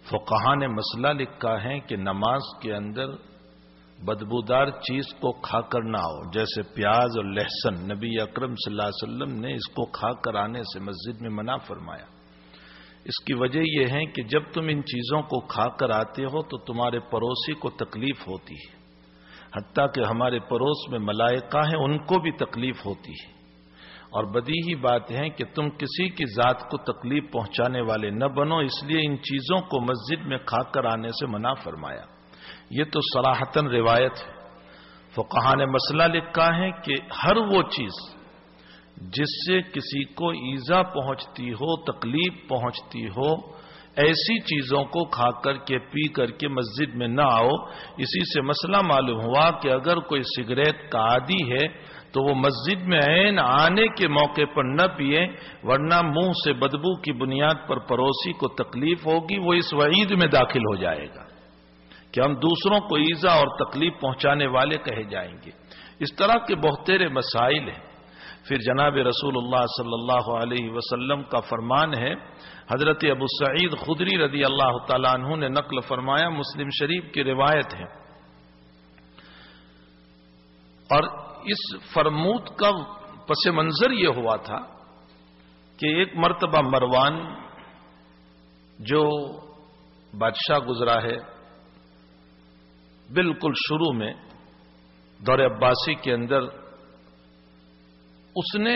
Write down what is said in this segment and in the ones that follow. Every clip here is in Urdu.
فقہا نے مسئلہ لکھا ہے کہ نماز کے اندر بدبودار چیز کو کھا کر نہ ہو، جیسے پیاز اور لہسن۔ نبی اکرم صلی اللہ علیہ وسلم نے اس کو کھا کر آنے سے مسجد میں منع فرمایا۔ اس کی وجہ یہ ہے کہ جب تم ان چیزوں کو کھا کر آتے ہو تو تمہارے پڑوسی کو تکلیف ہوتی ہے، حتیٰ کہ ہمارے پڑوس میں ملائکہ ہیں، ان کو بھی تکلیف ہوتی ہے، اور بدیہی بات ہے کہ تم کسی کی ذات کو تکلیف پہنچانے والے نہ بنو، اس لیے ان چیزوں کو مسجد میں کھا کر آنے سے منع فرمایا۔ یہ تو صراحتاً روایت ہے۔ فقہا نے مسئلہ لکھا ہے کہ ہر وہ چیز جس سے کسی کو ایذا پہنچتی ہو، تکلیف پہنچتی ہو، ایسی چیزوں کو کھا کر کے پی کر کے مسجد میں نہ آؤ۔ اسی سے مسئلہ معلوم ہوا کہ اگر کوئی سگریٹ کا عادی ہے تو وہ مسجد میں عین آنے کے موقع پر نہ پیے، ورنہ منہ سے بدبو کی بنیاد پر پڑوسی کو تکلیف ہوگی، وہ اس وعید میں داخل ہو جائے گا کہ ہم دوسروں کو ایذا اور تکلیف پہنچانے والے کہے جائیں گے۔ اس طرح کے بہت سارے مسائل ہیں۔ پھر جناب رسول اللہ صلی اللہ علیہ وسلم کا فرمان ہے، حضرت ابو سعید خدری رضی اللہ تعالیٰ عنہ نے نقل فرمایا، مسلم شریف کی روایت ہے، اور اس فرمود کا پس منظر یہ ہوا تھا کہ ایک مرتبہ مروان جو بادشاہ گزرا ہے بالکل شروع میں دور عباسی کے اندر، اس نے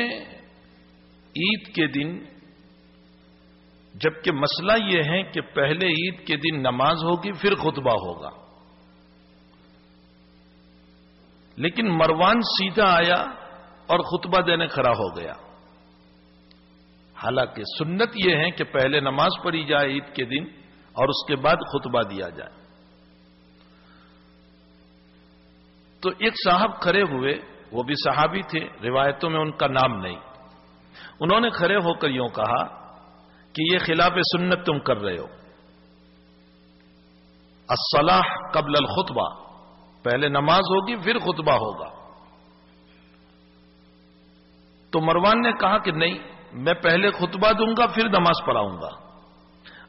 عید کے دن، جبکہ مسئلہ یہ ہے کہ پہلے عید کے دن نماز ہوگی پھر خطبہ ہوگا، لیکن مروان سیدھا آیا اور خطبہ دینے کھڑا ہو گیا۔ حالانکہ سنت یہ ہے کہ پہلے نماز پڑھی جائے عید کے دن اور اس کے بعد خطبہ دیا جائے۔ تو ایک صاحب کھڑے ہوئے، وہ بھی صحابی تھے، روایتوں میں ان کا نام نہیں، انہوں نے کھڑے ہو کر یوں کہا کہ یہ خلاف سنت تم کر رہے ہو، الصلاح قبل الخطبہ، پہلے نماز ہوگی پھر خطبہ ہوگا۔ تو مروان نے کہا کہ نہیں، میں پہلے خطبہ دوں گا پھر نماز پڑھاؤں گا۔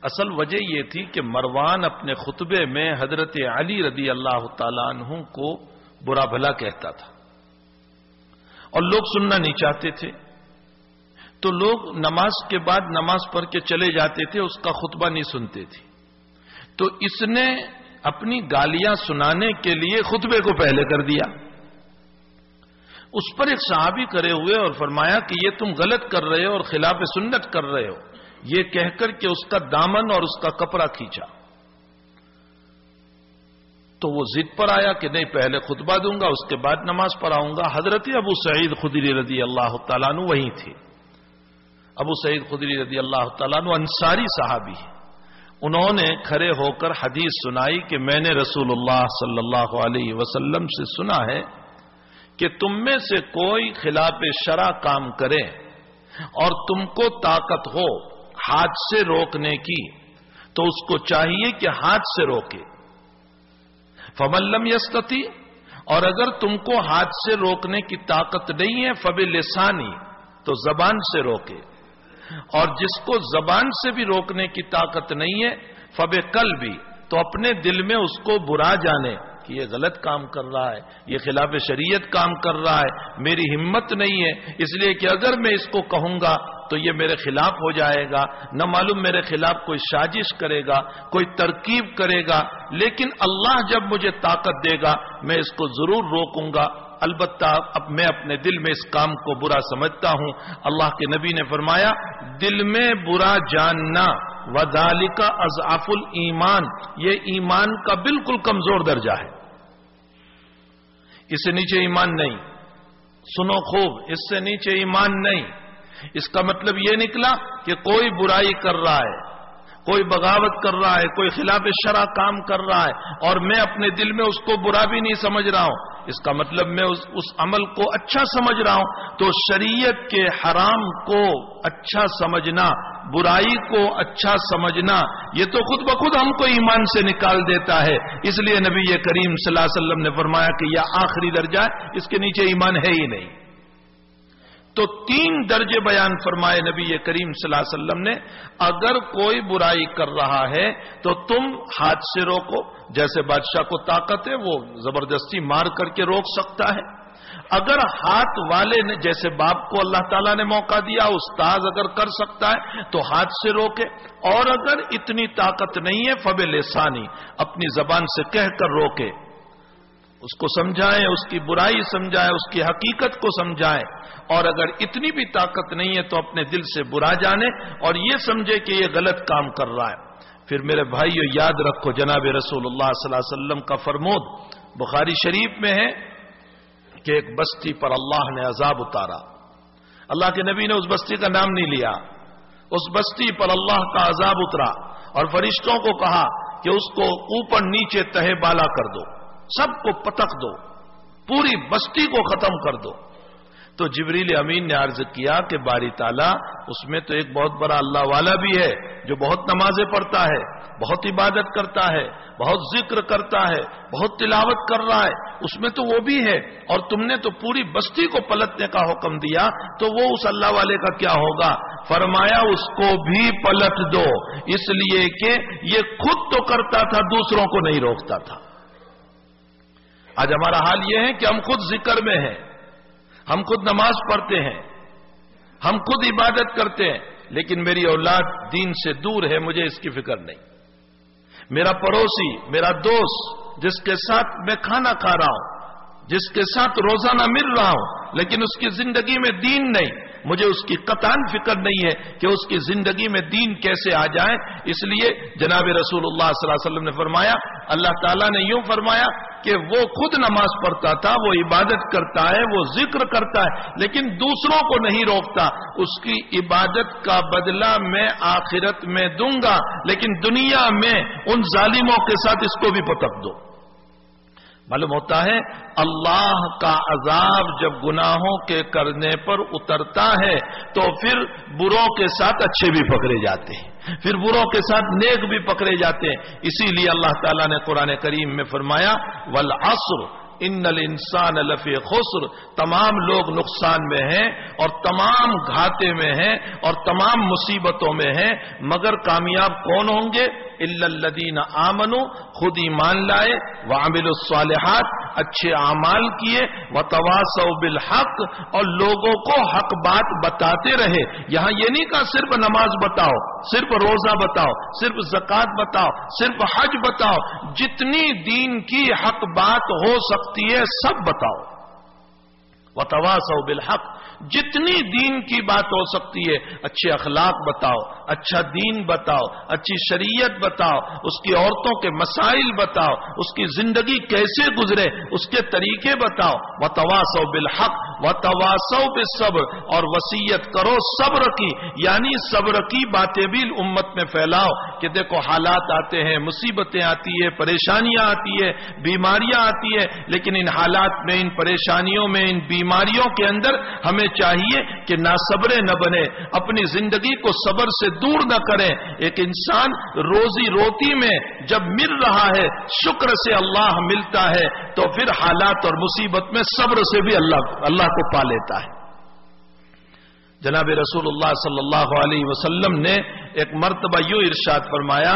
اصل وجہ یہ تھی کہ مروان اپنے خطبے میں حضرت علی رضی اللہ تعالیٰ عنہ کو برا بھلا کہتا تھا اور لوگ سننا نہیں چاہتے تھے، تو لوگ نماز کے بعد نماز پڑھ کے چلے جاتے تھے، اس کا خطبہ نہیں سنتے تھے۔ تو اس نے اپنی گالیاں سنانے کے لیے خطبے کو پہلے کر دیا۔ اس پر ایک صحابی کھڑے ہوئے اور فرمایا کہ یہ تم غلط کر رہے ہو اور خلاف سنت کر رہے ہو، یہ کہہ کر کہ اس کا دامن اور اس کا کپڑا کھینچا۔ تو وہ ضد پر آیا کہ نہیں، پہلے خطبہ دوں گا اس کے بعد نماز پڑھاؤں گا۔ حضرت ابو سعید خدری رضی اللہ تعالیٰ عنہ وہیں تھے۔ ابو سعید خدری رضی اللہ تعالیٰ عنہ انصاری صحابی ہیں، انہوں نے کھڑے ہو کر حدیث سنائی کہ میں نے رسول اللہ صلی اللہ علیہ وسلم سے سنا ہے کہ تم میں سے کوئی خلاف شرع کام کرے اور تم کو طاقت ہو ہاتھ سے روکنے کی تو اس کو چاہیے کہ ہاتھ سے روکے، فمن لم یستطیع، اور اگر تم کو ہاتھ سے روکنے کی طاقت نہیں ہے فبلسانی، تو زبان سے روکے، اور جس کو زبان سے بھی روکنے کی طاقت نہیں ہے فبقلبی، تو اپنے دل میں اس کو برا جانے کہ یہ غلط کام کر رہا ہے، یہ خلاف شریعت کام کر رہا ہے، میری ہمت نہیں ہے، اس لیے کہ اگر میں اس کو کہوں گا تو یہ میرے خلاف ہو جائے گا، نہ معلوم میرے خلاف کوئی سازش کرے گا، کوئی ترکیب کرے گا، لیکن اللہ جب مجھے طاقت دے گا میں اس کو ضرور روکوں گا۔ البتہ اب میں اپنے دل میں اس کام کو برا سمجھتا ہوں۔ اللہ کے نبی نے فرمایا، دل میں برا جاننا وذالک اضعف الایمان، یہ ایمان کا بالکل کمزور درجہ ہے، اس سے نیچے ایمان نہیں۔ سنو خوب، اس سے نیچے ایمان نہیں۔ اس کا مطلب یہ نکلا کہ کوئی برائی کر رہا ہے، کوئی بغاوت کر رہا ہے، کوئی خلاف شرع کام کر رہا ہے اور میں اپنے دل میں اس کو برا بھی نہیں سمجھ رہا ہوں، اس کا مطلب میں اس عمل کو اچھا سمجھ رہا ہوں۔ تو شریعت کے حرام کو اچھا سمجھنا، برائی کو اچھا سمجھنا، یہ تو خود بخود ہم کو ایمان سے نکال دیتا ہے۔ اس لیے نبی کریم صلی اللہ علیہ وسلم نے فرمایا کہ یہ آخری درجہ ہے، اس کے نیچے ایمان ہے ہی نہیں۔ تو 3 درجے بیان فرمائے نبی کریم صلی اللہ علیہ وسلم نے. اگر کوئی برائی کر رہا ہے تو تم ہاتھ سے روکو، جیسے بادشاہ کو طاقت ہے وہ زبردستی مار کر کے روک سکتا ہے. اگر ہاتھ والے نے، جیسے باپ کو اللہ تعالیٰ نے موقع دیا، استاذ اگر کر سکتا ہے تو ہاتھ سے روکے. اور اگر اتنی طاقت نہیں ہے فبلسانی، اپنی زبان سے کہہ کر روکے، اس کو سمجھائیں، اس کی برائی سمجھائیں، اس کی حقیقت کو سمجھائیں. اور اگر اتنی بھی طاقت نہیں ہے تو اپنے دل سے برا جانے اور یہ سمجھے کہ یہ غلط کام کر رہا ہے. پھر میرے بھائیو یاد رکھو جناب رسول اللہ صلی اللہ علیہ وسلم کا فرمود بخاری شریف میں ہے کہ ایک بستی پر اللہ نے عذاب اتارا. اللہ کے نبی نے اس بستی کا نام نہیں لیا. اس بستی پر اللہ کا عذاب اترا اور فرشتوں کو کہا کہ اس کو اوپر نیچے تہے بالا کر دو، سب کو پتک دو، پوری بستی کو ختم کر دو. تو جبریل امین نے عرض کیا کہ باری تعالیٰ اس میں تو ایک بہت بڑا اللہ والا بھی ہے جو بہت نمازیں پڑھتا ہے، بہت عبادت کرتا ہے، بہت ذکر کرتا ہے، بہت تلاوت کر رہا ہے، اس میں تو وہ بھی ہے، اور تم نے تو پوری بستی کو پلٹنے کا حکم دیا، تو وہ اس اللہ والے کا کیا ہوگا؟ فرمایا اس کو بھی پلٹ دو، اس لیے کہ یہ خود تو کرتا تھا، دوسروں کو نہیں روکتا تھا. آج ہمارا حال یہ ہے کہ ہم خود ذکر میں ہیں، ہم خود نماز پڑھتے ہیں، ہم خود عبادت کرتے ہیں، لیکن میری اولاد دین سے دور ہے، مجھے اس کی فکر نہیں. میرا پڑوسی، میرا دوست جس کے ساتھ میں کھانا کھا رہا ہوں، جس کے ساتھ روزانہ مل رہا ہوں، لیکن اس کی زندگی میں دین نہیں، مجھے اس کی قطعاً فکر نہیں ہے کہ اس کی زندگی میں دین کیسے آ جائے. اس لیے جناب رسول اللہ صلی اللہ علیہ وسلم نے فرمایا، اللہ تعالیٰ نے یوں فرمایا کہ وہ خود نماز پڑھتا تھا، وہ عبادت کرتا ہے، وہ ذکر کرتا ہے، لیکن دوسروں کو نہیں روکتا. اس کی عبادت کا بدلہ میں آخرت میں دوں گا، لیکن دنیا میں ان ظالموں کے ساتھ اس کو بھی پتک دو. معلوم ہوتا ہے اللہ کا عذاب جب گناہوں کے کرنے پر اترتا ہے تو پھر بروں کے ساتھ اچھے بھی پکڑے جاتے ہیں، پھر بروں کے ساتھ نیک بھی پکڑے جاتے ہیں. اسی لیے اللہ تعالیٰ نے قرآن کریم میں فرمایا والعصر ان الانسان لفی خسر، تمام لوگ نقصان میں ہیں اور تمام گھاٹے میں ہیں اور تمام مصیبتوں میں ہیں، مگر کامیاب کون ہوں گے؟ الا الذین آمنوا، خود ایمان لائے، وعملوا الصالحات، اچھے اعمال کیے، وتواصوا بالحق، اور لوگوں کو حق بات بتاتے رہے. یہاں یہ نہیں کہا صرف نماز بتاؤ، صرف روزہ بتاؤ، صرف زکوٰۃ بتاؤ، صرف حج بتاؤ، جتنی دین کی حق بات ہو سکتی ہے سب بتاؤ. وتواصوا بالحق، جتنی دین کی بات ہو سکتی ہے، اچھے اخلاق بتاؤ، اچھا دین بتاؤ، اچھی شریعت بتاؤ، اس کی عورتوں کے مسائل بتاؤ، اس کی زندگی کیسے گزرے اس کے طریقے بتاؤ. وتواصوا بالحق وتواصوا بالصبر، اور وصیت کرو صبر کی، یعنی صبر کی باتیں بھی امت میں پھیلاؤ کہ دیکھو حالات آتے ہیں، مصیبتیں آتی ہے، پریشانیاں آتی ہے، بیماریاں آتی ہے، لیکن ان حالات میں، ان پریشانیوں میں، ان بیماریوں کے اندر ہمیں چاہیے کہ نہ صبر نہ بنے، اپنی زندگی کو صبر سے دور نہ کریں. ایک انسان روزی روٹی میں جب مل رہا ہے، شکر سے اللہ ملتا ہے، تو پھر حالات اور مصیبت میں صبر سے بھی اللہ کو پا لیتا ہے. جناب رسول اللہ صلی اللہ علیہ وسلم نے ایک مرتبہ یوں ارشاد فرمایا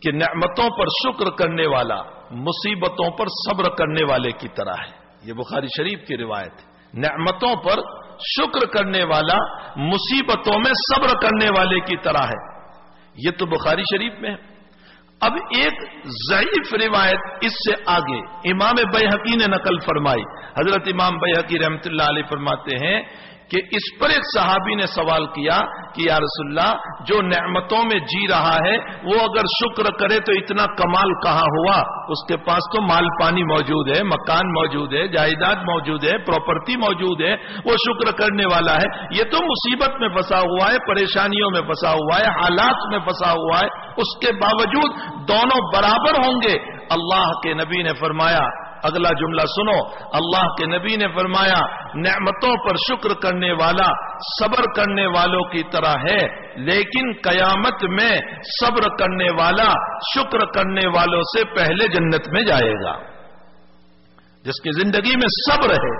کہ نعمتوں پر شکر کرنے والا مصیبتوں پر صبر کرنے والے کی طرح ہے. یہ بخاری شریف کی روایت ہے. نعمتوں پر شکر کرنے والا مصیبتوں میں صبر کرنے والے کی طرح ہے. یہ تو بخاری شریف میں ہے. اب ایک ضعیف روایت اس سے آگے امام بیہقی نے نقل فرمائی. حضرت امام بیہقی رحمۃ اللہ علیہ فرماتے ہیں کہ اس پر ایک صحابی نے سوال کیا کہ یا رسول اللہ، جو نعمتوں میں جی رہا ہے وہ اگر شکر کرے تو اتنا کمال کہاں ہوا؟ اس کے پاس تو مال پانی موجود ہے، مکان موجود ہے، جائیداد موجود ہے، پراپرٹی موجود ہے، وہ شکر کرنے والا ہے. یہ تو مصیبت میں پھنسا ہوا ہے، پریشانیوں میں پھنسا ہوا ہے، حالات میں پھنسا ہوا ہے، اس کے باوجود دونوں برابر ہوں گے. اللہ کے نبی نے فرمایا، اگلا جملہ سنو، اللہ کے نبی نے فرمایا نعمتوں پر شکر کرنے والا صبر کرنے والوں کی طرح ہے، لیکن قیامت میں صبر کرنے والا شکر کرنے والوں سے پہلے جنت میں جائے گا. جس کی زندگی میں صبر ہے،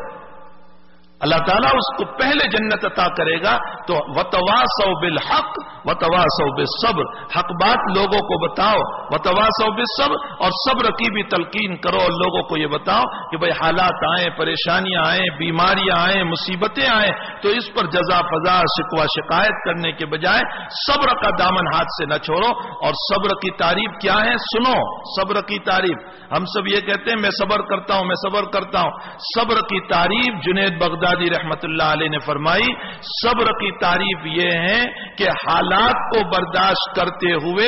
اللہ تعالیٰ اس کو پہلے جنت عطا کرے گا. تو وتواصوا بالحق وتواصوا بالصبر، حق بات لوگوں کو بتاؤ، وتواصوا بالصبر، اور صبر کی بھی تلقین کرو، اور لوگوں کو یہ بتاؤ کہ بھئی حالات آئیں، پریشانیاں آئیں، بیماریاں آئیں، مصیبتیں آئیں تو اس پر جزا فضا شکوہ شکایت کرنے کے بجائے صبر کا دامن ہاتھ سے نہ چھوڑو. اور صبر کی تعریف کیا ہے؟ سنو صبر کی تعریف. ہم سب یہ کہتے ہیں میں صبر کرتا ہوں، میں صبر کرتا ہوں. صبر کی تعریف جنید بغدادی رحمت اللہ علیہ نے فرمائی، صبر کی تعریف یہ ہے کہ حالات کو برداشت کرتے ہوئے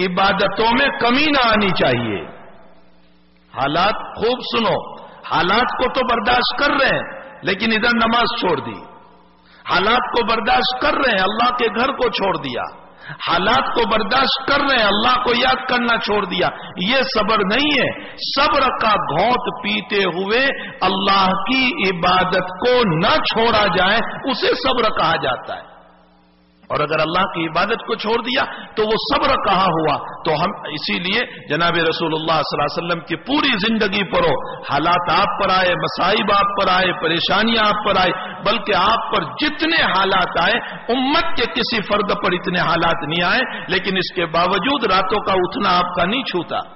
عبادتوں میں کمی نہ آنی چاہیے. حالات خوب سنو، حالات کو تو برداشت کر رہے ہیں لیکن ادھر نماز چھوڑ دی، حالات کو برداشت کر رہے ہیں اللہ کے گھر کو چھوڑ دیا، حالات کو برداشت کر رہے ہیں اللہ کو یاد کرنا چھوڑ دیا. یہ صبر نہیں ہے. صبر کا گھونٹ پیتے ہوئے اللہ کی عبادت کو نہ چھوڑا جائے اسے صبر کہا جاتا ہے. اور اگر اللہ کی عبادت کو چھوڑ دیا تو وہ صبر کہاں ہوا؟ تو ہم اسی لیے جناب رسول اللہ صلی اللہ علیہ وسلم کی پوری زندگی پر ہو، حالات آپ پر آئے، مصائب آپ پر آئے، پریشانیاں آپ پر آئے، بلکہ آپ پر جتنے حالات آئے امت کے کسی فرد پر اتنے حالات نہیں آئے، لیکن اس کے باوجود راتوں کا اٹھنا آپ کا نہیں چھوتا،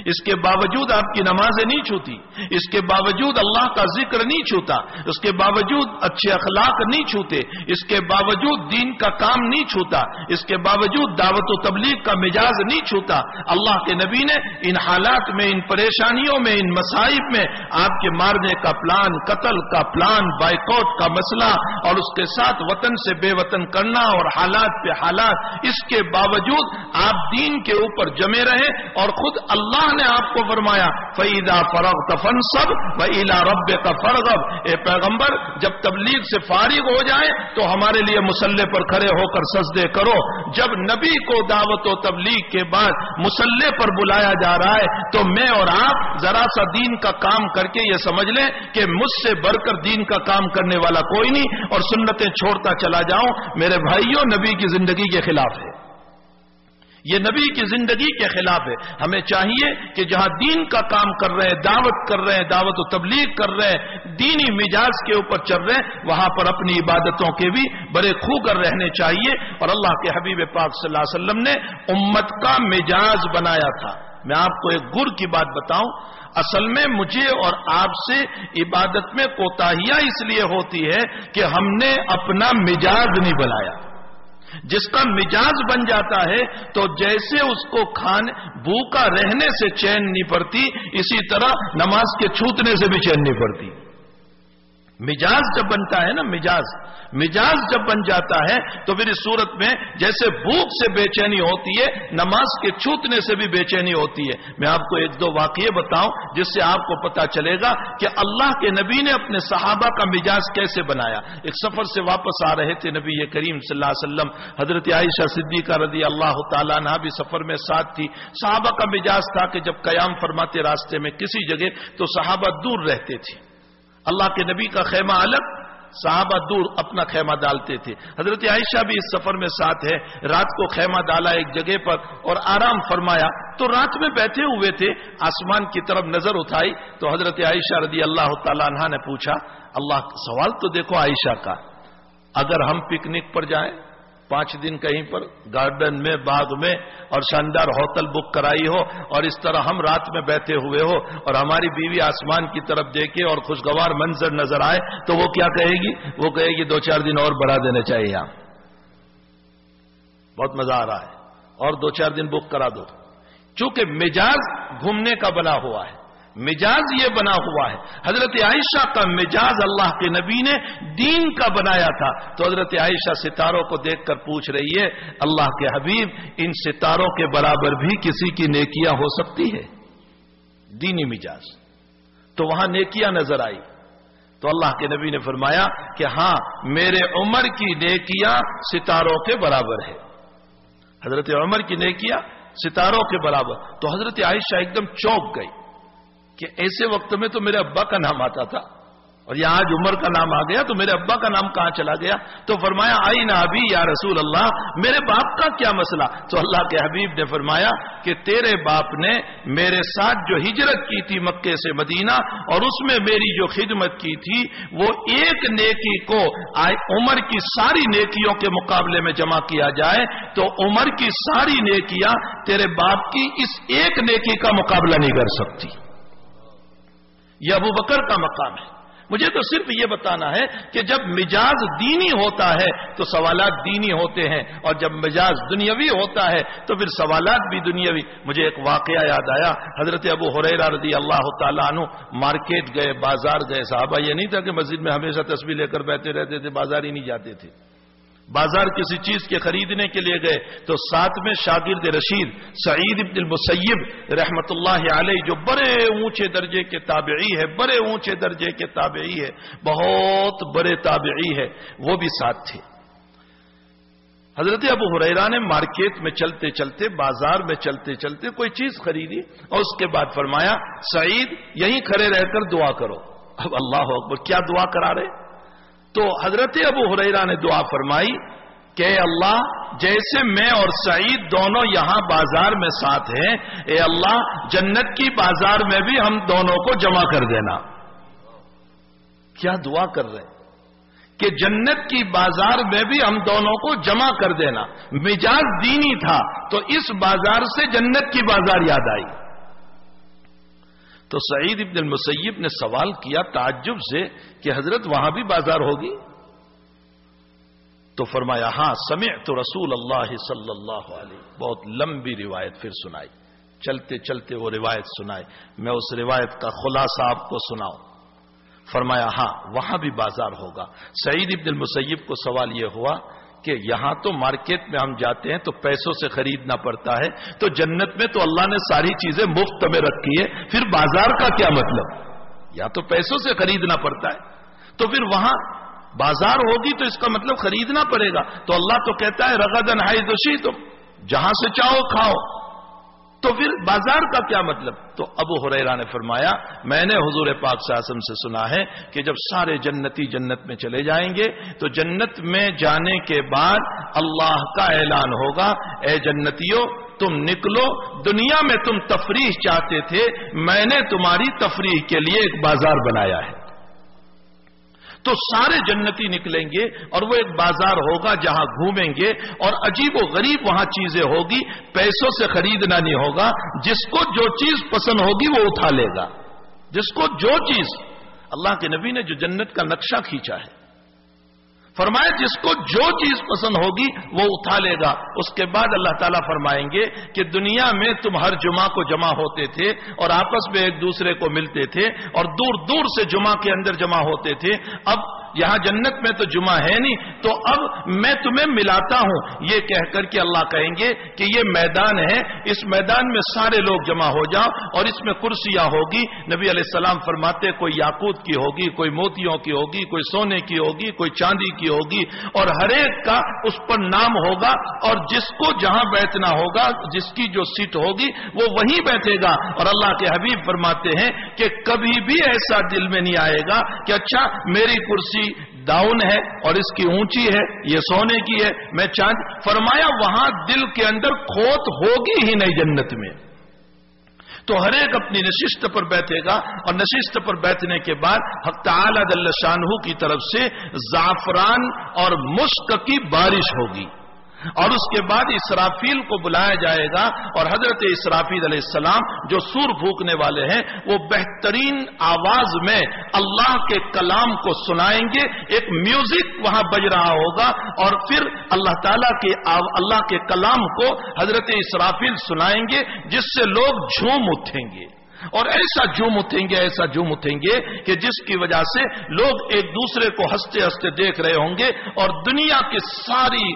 اس کے باوجود آپ کی نمازیں نہیں چھوتی، اس کے باوجود اللہ کا ذکر نہیں چھوتا، اس کے باوجود اچھے اخلاق نہیں چھوتے، اس کے باوجود دین کا کام نہیں چھوتا، اس کے باوجود دعوت و تبلیغ کا مزاج نہیں چھوتا. اللہ کے نبی نے ان حالات میں، ان پریشانیوں میں، ان مصائب میں آپ کے مارنے کا پلان، قتل کا پلان، بائیکاٹ کا مسئلہ اور اس کے ساتھ وطن سے بے وطن کرنا اور حالات پہ حالات، اس کے باوجود آپ دین کے اوپر جمے رہے. اور خود اللہ نے آپ کو فرمایا فَإِذَا فَرَغْتَ فَانْصَبْ وَإِلَىٰ رَبِّكَ فَارْغَب. اے پیغمبر جب تبلیغ سے فارغ ہو جائے تو ہمارے لیے مصلے پر کھڑے ہو کر سجدے کرو. جب نبی کو دعوت و تبلیغ کے بعد مصلے پر بلایا جا رہا ہے تو میں اور آپ ذرا سا دین کا کام کر کے یہ سمجھ لیں کہ مجھ سے بڑھ کر دین کا کام کرنے والا کوئی نہیں، اور سنتیں چھوڑتا چلا جاؤں. میرے بھائیوں، نبی کی زندگی کے خلاف ہے، یہ نبی کی زندگی کے خلاف ہے. ہمیں چاہیے کہ جہاں دین کا کام کر رہے ہیں، دعوت کر رہے ہیں، دعوت و تبلیغ کر رہے ہیں، دینی مزاج کے اوپر چل رہے ہیں، وہاں پر اپنی عبادتوں کے بھی بڑے خوگر رہنے چاہیے. اور اللہ کے حبیب پاک صلی اللہ علیہ وسلم نے امت کا مزاج بنایا تھا. میں آپ کو ایک گر کی بات بتاؤں، اصل میں مجھے اور آپ سے عبادت میں کوتاہیاں اس لیے ہوتی ہے کہ ہم نے اپنا مزاج نہیں بنایا. جس کا مزاج بن جاتا ہے تو جیسے اس کو کھانے بھوکا رہنے سے چین نہیں پڑتی، اسی طرح نماز کے چھوٹنے سے بھی چین نہیں پڑتی. مزاج جب بنتا ہے نا، مزاج جب بن جاتا ہے تو پھر اس صورت میں جیسے بھوک سے بے چینی ہوتی ہے، نماز کے چھوٹنے سے بھی بے چینی ہوتی ہے. میں آپ کو ایک دو واقعے بتاؤں جس سے آپ کو پتا چلے گا کہ اللہ کے نبی نے اپنے صحابہ کا مزاج کیسے بنایا. ایک سفر سے واپس آ رہے تھے نبی کریم صلی اللہ علیہ وسلم، حضرت عائشہ صدیقہ رضی اللہ تعالیٰ عنہا بھی سفر میں ساتھ تھی. صحابہ کا مزاج تھا کہ جب قیام فرماتے راستے میں کسی جگہ تو صحابہ دور رہتے تھے. اللہ کے نبی کا خیمہ الگ، صحابہ دور اپنا خیمہ ڈالتے تھے. حضرت عائشہ بھی اس سفر میں ساتھ ہے. رات کو خیمہ ڈالا ایک جگہ پر اور آرام فرمایا. تو رات میں بیٹھے ہوئے تھے، آسمان کی طرف نظر اٹھائی تو حضرت عائشہ رضی اللہ تعالی عنہا نے پوچھا، اللہ سوال تو دیکھو عائشہ کا، اگر ہم پکنک پر جائیں 5 دن کہیں پر گارڈن میں، باغ میں، اور شاندار ہوٹل بک کرائی ہو اور اس طرح ہم رات میں بیٹھے ہوئے ہو اور ہماری بیوی آسمان کی طرف دیکھے اور خوشگوار منظر نظر آئے تو وہ کیا کہے گی؟ وہ کہے گی 2-4 دن اور بڑھا دینے چاہیے، یہاں بہت مزہ آ رہا ہے اور 2-4 دن بک کرا دو. چونکہ مزاج گھومنے کا بنا ہوا ہے، مزاج یہ بنا ہوا ہے. حضرت عائشہ کا مزاج اللہ کے نبی نے دین کا بنایا تھا. تو حضرت عائشہ ستاروں کو دیکھ کر پوچھ رہی ہے، اللہ کے حبیب ان ستاروں کے برابر بھی کسی کی نیکیاں ہو سکتی ہے؟ دینی مزاج. تو وہاں نیکیاں نظر آئی تو اللہ کے نبی نے فرمایا کہ ہاں میرے عمر کی نیکیاں ستاروں کے برابر ہے. حضرت عمر کی نیکیاں ستاروں کے برابر. تو حضرت عائشہ ایک دم چونک گئی کہ ایسے وقت میں تو میرے ابا کا نام آتا تھا اور یہاں آج عمر کا نام آ گیا تو میرے ابا کا نام کہاں چلا گیا؟ تو فرمایا آئی نہ ابھی یا رسول اللہ، میرے باپ کا کیا مسئلہ؟ تو اللہ کے حبیب نے فرمایا کہ تیرے باپ نے میرے ساتھ جو ہجرت کی تھی مکے سے مدینہ، اور اس میں میری جو خدمت کی تھی، وہ ایک نیکی کو عمر کی ساری نیکیوں کے مقابلے میں جمع کیا جائے تو عمر کی ساری نیکیاں تیرے باپ کی اس ایک نیکی کا مقابلہ نہیں کر سکتی۔ یہ ابو بکر کا مقام ہے۔ مجھے تو صرف یہ بتانا ہے کہ جب مجاز دینی ہوتا ہے تو سوالات دینی ہوتے ہیں، اور جب مجاز دنیاوی ہوتا ہے تو پھر سوالات بھی دنیاوی۔ مجھے ایک واقعہ یاد آیا، حضرت ابو ہریرہ رضی اللہ تعالیٰ عنہ مارکیٹ گئے، بازار گئے۔ صحابہ یہ نہیں تھا کہ مسجد میں ہمیشہ تسبیح لے کر بیٹھے رہتے تھے، بازار ہی نہیں جاتے تھے۔ بازار کسی چیز کے خریدنے کے لیے گئے تو ساتھ میں شاگرد رشید سعید ابن المسیب رحمت اللہ علیہ، جو بڑے اونچے درجے کے تابعی ہے، بڑے اونچے درجے کے تابعی ہے، بہت بڑے تابعی ہے، وہ بھی ساتھ تھے۔ حضرت ابو ہریرہ نے مارکیٹ میں چلتے چلتے، بازار میں چلتے چلتے کوئی چیز خریدی، اور اس کے بعد فرمایا سعید یہیں کھڑے رہ کر دعا کرو۔ اب اللہ اکبر، کیا دعا کرا رہے؟ تو حضرت ابو ہریرہ نے دعا فرمائی کہ اے اللہ، جیسے میں اور سعید دونوں یہاں بازار میں ساتھ ہیں، اے اللہ جنت کی بازار میں بھی ہم دونوں کو جمع کر دینا۔ کیا دعا کر رہے ہیں کہ جنت کی بازار میں بھی ہم دونوں کو جمع کر دینا۔ مجاز دینی تھا تو اس بازار سے جنت کی بازار یاد آئی۔ تو سعید ابن المسیب نے سوال کیا تعجب سے کہ حضرت وہاں بھی بازار ہوگی؟ تو فرمایا ہاں، سمعت رسول اللہ صلی اللہ علیہ۔ بہت لمبی روایت پھر سنائی، چلتے چلتے وہ روایت سنائی، میں اس روایت کا خلاصہ آپ کو سناؤں۔ فرمایا ہاں وہاں بھی بازار ہوگا۔ سعید ابن المسیب کو سوال یہ ہوا کہ یہاں تو مارکیٹ میں ہم جاتے ہیں تو پیسوں سے خریدنا پڑتا ہے، تو جنت میں تو اللہ نے ساری چیزیں مفت میں رکھی ہے، پھر بازار کا کیا مطلب؟ یا تو پیسوں سے خریدنا پڑتا ہے، تو پھر وہاں بازار ہوگی تو اس کا مطلب خریدنا پڑے گا۔ تو اللہ تو کہتا ہے رغدن حیث شئتم، جہاں سے چاہو کھاؤ، تو پھر بازار کا کیا مطلب؟ تو ابو ہریرہ نے فرمایا میں نے حضور پاک صلی اللہ علیہ وسلم سے سنا ہے کہ جب سارے جنتی جنت میں چلے جائیں گے تو جنت میں جانے کے بعد اللہ کا اعلان ہوگا اے جنتیوں تم نکلو، دنیا میں تم تفریح چاہتے تھے، میں نے تمہاری تفریح کے لیے ایک بازار بنایا ہے۔ تو سارے جنتی نکلیں گے اور وہ ایک بازار ہوگا جہاں گھومیں گے، اور عجیب و غریب وہاں چیزیں ہوگی، پیسوں سے خریدنا نہیں ہوگا، جس کو جو چیز پسند ہوگی وہ اٹھا لے گا، جس کو جو چیز۔ اللہ کے نبی نے جو جنت کا نقشہ کھینچا ہے، فرمایا جس کو جو چیز پسند ہوگی وہ اٹھا لے گا۔ اس کے بعد اللہ تعالیٰ فرمائیں گے کہ دنیا میں تم ہر جمعہ کو جمع ہوتے تھے اور آپس میں ایک دوسرے کو ملتے تھے اور دور دور سے جمعہ کے اندر جمع ہوتے تھے، اب یہاں جنت میں تو جمعہ ہے نہیں، تو اب میں تمہیں ملاتا ہوں، یہ کہہ کر کے اللہ کہیں گے کہ یہ میدان ہے، اس میدان میں سارے لوگ جمع ہو جاؤ، اور اس میں کرسیاں ہوگی۔ نبی علیہ السلام فرماتے کوئی یاقوت کی ہوگی، کوئی موتیوں کی ہوگی، کوئی سونے کی ہوگی، کوئی چاندی کی ہوگی، اور ہر ایک کا اس پر نام ہوگا، اور جس کو جہاں بیٹھنا ہوگا، جس کی جو سیٹ ہوگی وہ وہیں بیٹھے گا۔ اور اللہ کے حبیب فرماتے ہیں کہ کبھی بھی ایسا دل میں نہیں آئے گا کہ اچھا میری کرسی ڈاؤن ہے اور اس کی اونچی ہے، یہ سونے کی ہے، میں چاند۔ فرمایا وہاں دل کے اندر کھوٹ ہوگی ہی نہیں جنت میں۔ تو ہر ایک اپنی نشست پر بیٹھے گا، اور نشست پر بیٹھنے کے بعد حق تعالی جل شانہ کی طرف سے زعفران اور مشک کی بارش ہوگی، اور اس کے بعد اسرافیل کو بلایا جائے گا، اور حضرت اسرافیل علیہ السلام جو سور پھونکنے والے ہیں وہ بہترین آواز میں اللہ کے کلام کو سنائیں گے، ایک میوزک وہاں بج رہا ہوگا، اور پھر اللہ کے کلام کو حضرت اسرافیل سنائیں گے جس سے لوگ جھوم اٹھیں گے، اور ایسا جھوم اٹھیں گے، ایسا جھوم اٹھیں گے کہ جس کی وجہ سے لوگ ایک دوسرے کو ہنستے ہنستے دیکھ رہے ہوں گے، اور دنیا کی ساری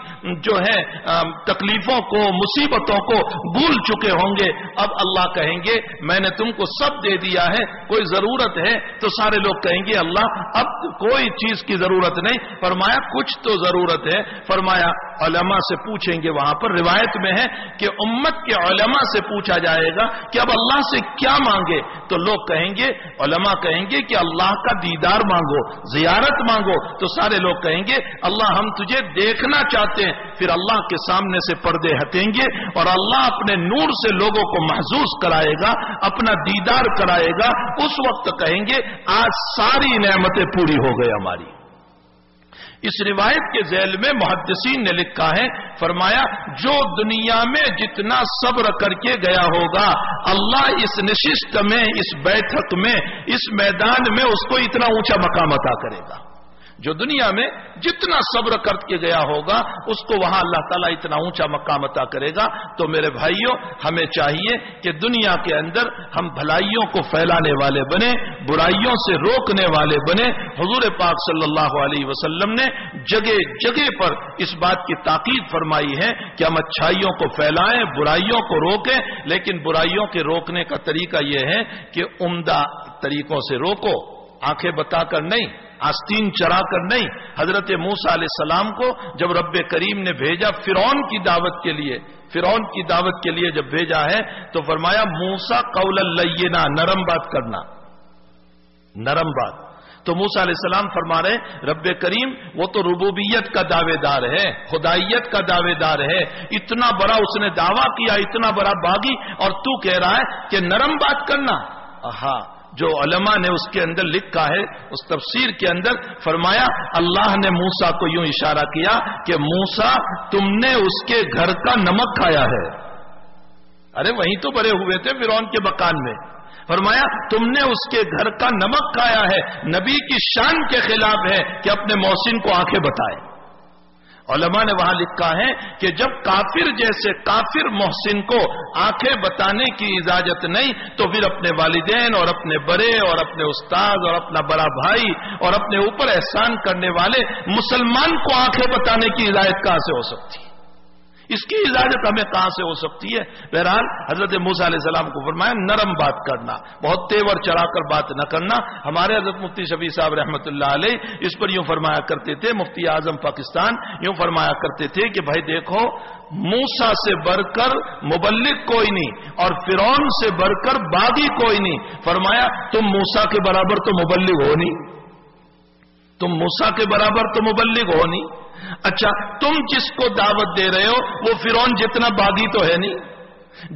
جو ہے تکلیفوں کو، مصیبتوں کو بھول چکے ہوں گے۔ اب اللہ کہیں گے میں نے تم کو سب دے دیا ہے، کوئی ضرورت ہے؟ تو سارے لوگ کہیں گے اللہ اب کوئی چیز کی ضرورت نہیں۔ فرمایا کچھ تو ضرورت ہے۔ فرمایا علماء سے پوچھیں گے. وہاں پر روایت میں ہے کہ امت کے علماء سے پوچھا جائے گا کہ اب اللہ سے کیا مانگے, تو لوگ کہیں گے, علماء کہیں گے کہ اللہ کا دیدار مانگو, زیارت مانگو. تو سارے لوگ کہیں گے اللہ ہم تجھے دیکھنا چاہتے ہیں. پھر اللہ کے سامنے سے پردے ہٹیں گے اور اللہ اپنے نور سے لوگوں کو محظوظ کرائے گا, اپنا دیدار کرائے گا. اس وقت کہیں گے آج ساری نعمتیں پوری ہو گئی ہماری. اس روایت کے ذیل میں محدثین نے لکھا ہے, فرمایا جو دنیا میں جتنا صبر کر کے گیا ہوگا اللہ اس نشست میں, اس بیٹھک میں, اس میدان میں اس کو اتنا اونچا مقام عطا کرے گا. جو دنیا میں جتنا صبر کر کے گیا ہوگا اس کو وہاں اللہ تعالیٰ اتنا اونچا مقام عطا کرے گا. تو میرے بھائیوں, ہمیں چاہیے کہ دنیا کے اندر ہم بھلائیوں کو پھیلانے والے بنے, برائیوں سے روکنے والے بنے. حضور پاک صلی اللہ علیہ وسلم نے جگہ جگہ پر اس بات کی تاکید فرمائی ہے کہ ہم اچھائیوں کو پھیلائیں, برائیوں کو روکیں. لیکن برائیوں کے روکنے کا طریقہ یہ ہے کہ عمدہ طریقوں سے روکو, آنکھیں بتا کر نہیں, آستین چرا کر نہیں. حضرت موسیٰ علیہ السلام کو جب رب کریم نے بھیجا فرعون کی دعوت کے لیے, فرعون کی دعوت کے لیے جب بھیجا ہے تو فرمایا موسیٰ قولا لینا, نرم بات کرنا, نرم بات. تو موسیٰ علیہ السلام فرما رہے رب کریم وہ تو ربوبیت کا دعوے دار ہے, خدائیت کا دعوے دار ہے, اتنا بڑا اس نے دعویٰ کیا, اتنا بڑا باغی, اور تو کہہ رہا ہے کہ نرم بات کرنا. ہاں, جو علماء نے اس کے اندر لکھا ہے, اس تفسیر کے اندر فرمایا اللہ نے موسیٰ کو یوں اشارہ کیا کہ موسیٰ تم نے اس کے گھر کا نمک کھایا ہے. ارے وہیں تو بڑے ہوئے تھے فرعون کے مکان میں. فرمایا تم نے اس کے گھر کا نمک کھایا ہے. نبی کی شان کے خلاف ہے کہ اپنے محسن کو آنکھیں بتائے. علماء نے وہاں لکھا ہے کہ جب کافر جیسے کافر محسن کو آنکھیں بتانے کی اجازت نہیں تو پھر اپنے والدین اور اپنے بڑے اور اپنے استاد اور اپنا بڑا بھائی اور اپنے اوپر احسان کرنے والے مسلمان کو آنکھیں بتانے کی اجازت کہاں سے ہو سکتی ہے؟ اس کی اجازت ہمیں کہاں سے ہو سکتی ہے؟ بہرحال حضرت موسیٰ علیہ السلام کو فرمایا نرم بات کرنا, بہت تیور چڑھا کر بات نہ کرنا. ہمارے حضرت مفتی شفیع صاحب رحمۃ اللہ علیہ اس پر یوں فرمایا کرتے تھے, مفتی اعظم پاکستان یوں فرمایا کرتے تھے کہ بھائی دیکھو موسیٰ سے بڑھ کر مبلغ کوئی نہیں اور فرعون سے بڑھ کر باغی کوئی نہیں. فرمایا تم موسیٰ کے برابر تو مبلغ ہو نہیں, تم موسیٰ کے برابر تو مبلغ ہو نہیں. اچھا تم جس کو دعوت دے رہے ہو وہ فرعون جتنا باغی تو ہے نہیں.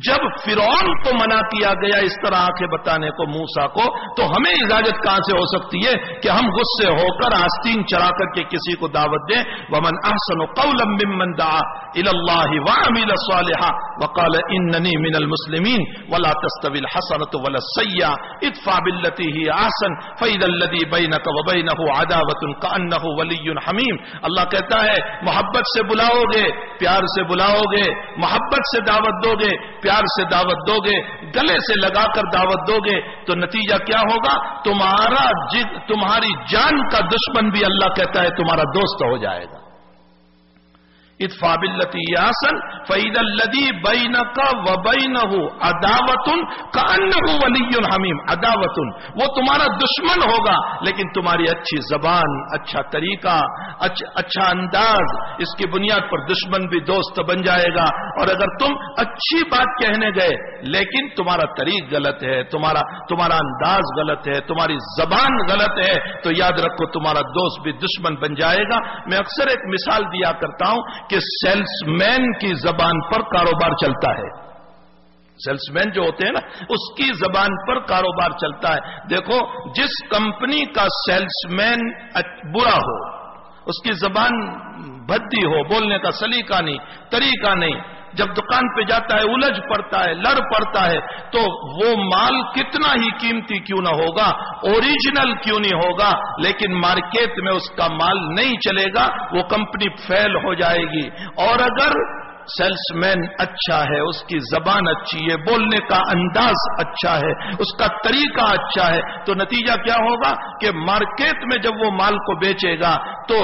جب فرعون کو منع کیا گیا اس طرح آنکھیں بتانے کو موسیٰ کو, تو ہمیں اجازت کہاں سے ہو سکتی ہے کہ ہم غصے ہو کر آستین چڑھا کر کے کسی کو دعوت دیں؟ وَمَنْ أَحْسَنُ قَوْلًا مِّمَّنْ دَعَا إِلَى اللَّهِ وَعَمِلَ صَالِحًا وَقَالَ إِنَّنِي مِنَ الْمُسْلِمِينَ وَلَا تَسْتَوِي الْحَسَنَةُ وَلَا السَّيِّئَةُ ادْفَعْ بِالَّتِي هِيَ أَحْسَنُ فَإِذَا الَّذِي بَيْنَكَ وَبَيْنَهُ عَدَاوَةٌ كَأَنَّهُ وَلِيٌّ حَمِيمٌ. اللہ کہتا ہے محبت سے بلاؤ گے, پیار سے بلاؤ گے, محبت سے دعوت دو گے, پیار سے دعوت دو گے, گلے سے لگا کر دعوت دو گے, تو نتیجہ کیا ہوگا؟ تمہاری جان کا دشمن بھی اللہ کہتا ہے تمہارا دوست ہو جائے گا. ادفع باللتی احسن فاذا الذی بینک وبینہ عداوۃ کانہ ولی حمیم. عداوۃ وہ تمہارا دشمن ہوگا لیکن تمہاری اچھی زبان, اچھا طریقہ, اچھا انداز, اس کی بنیاد پر دشمن بھی دوست بن جائے گا. اور اگر تم اچھی بات کہنے گئے لیکن تمہارا طریق غلط ہے, تمہارا انداز غلط ہے, تمہاری زبان غلط ہے, تو یاد رکھو تمہارا دوست بھی دشمن بن جائے گا. میں اکثر ایک مثال دیا کرتا ہوں کہ سیلس مین کی زبان پر کاروبار چلتا ہے. سیلس مین جو ہوتے ہیں نا, اس کی زبان پر کاروبار چلتا ہے. دیکھو جس کمپنی کا سیلس مین برا ہو, اس کی زبان بھدی ہو, بولنے کا سلیقہ نہیں, طریقہ نہیں, جب دکان پہ جاتا ہے الجھ پڑتا ہے, لڑ پڑتا ہے, تو وہ مال کتنا ہی قیمتی کیوں نہ ہوگا, اوریجنل کیوں نہیں ہوگا, لیکن مارکیٹ میں اس کا مال نہیں چلے گا, وہ کمپنی فیل ہو جائے گی. اور اگر سیلس مین اچھا ہے, اس کی زبان اچھی ہے, بولنے کا انداز اچھا ہے, اس کا طریقہ اچھا ہے, تو نتیجہ کیا ہوگا کہ مارکیٹ میں جب وہ مال کو بیچے گا تو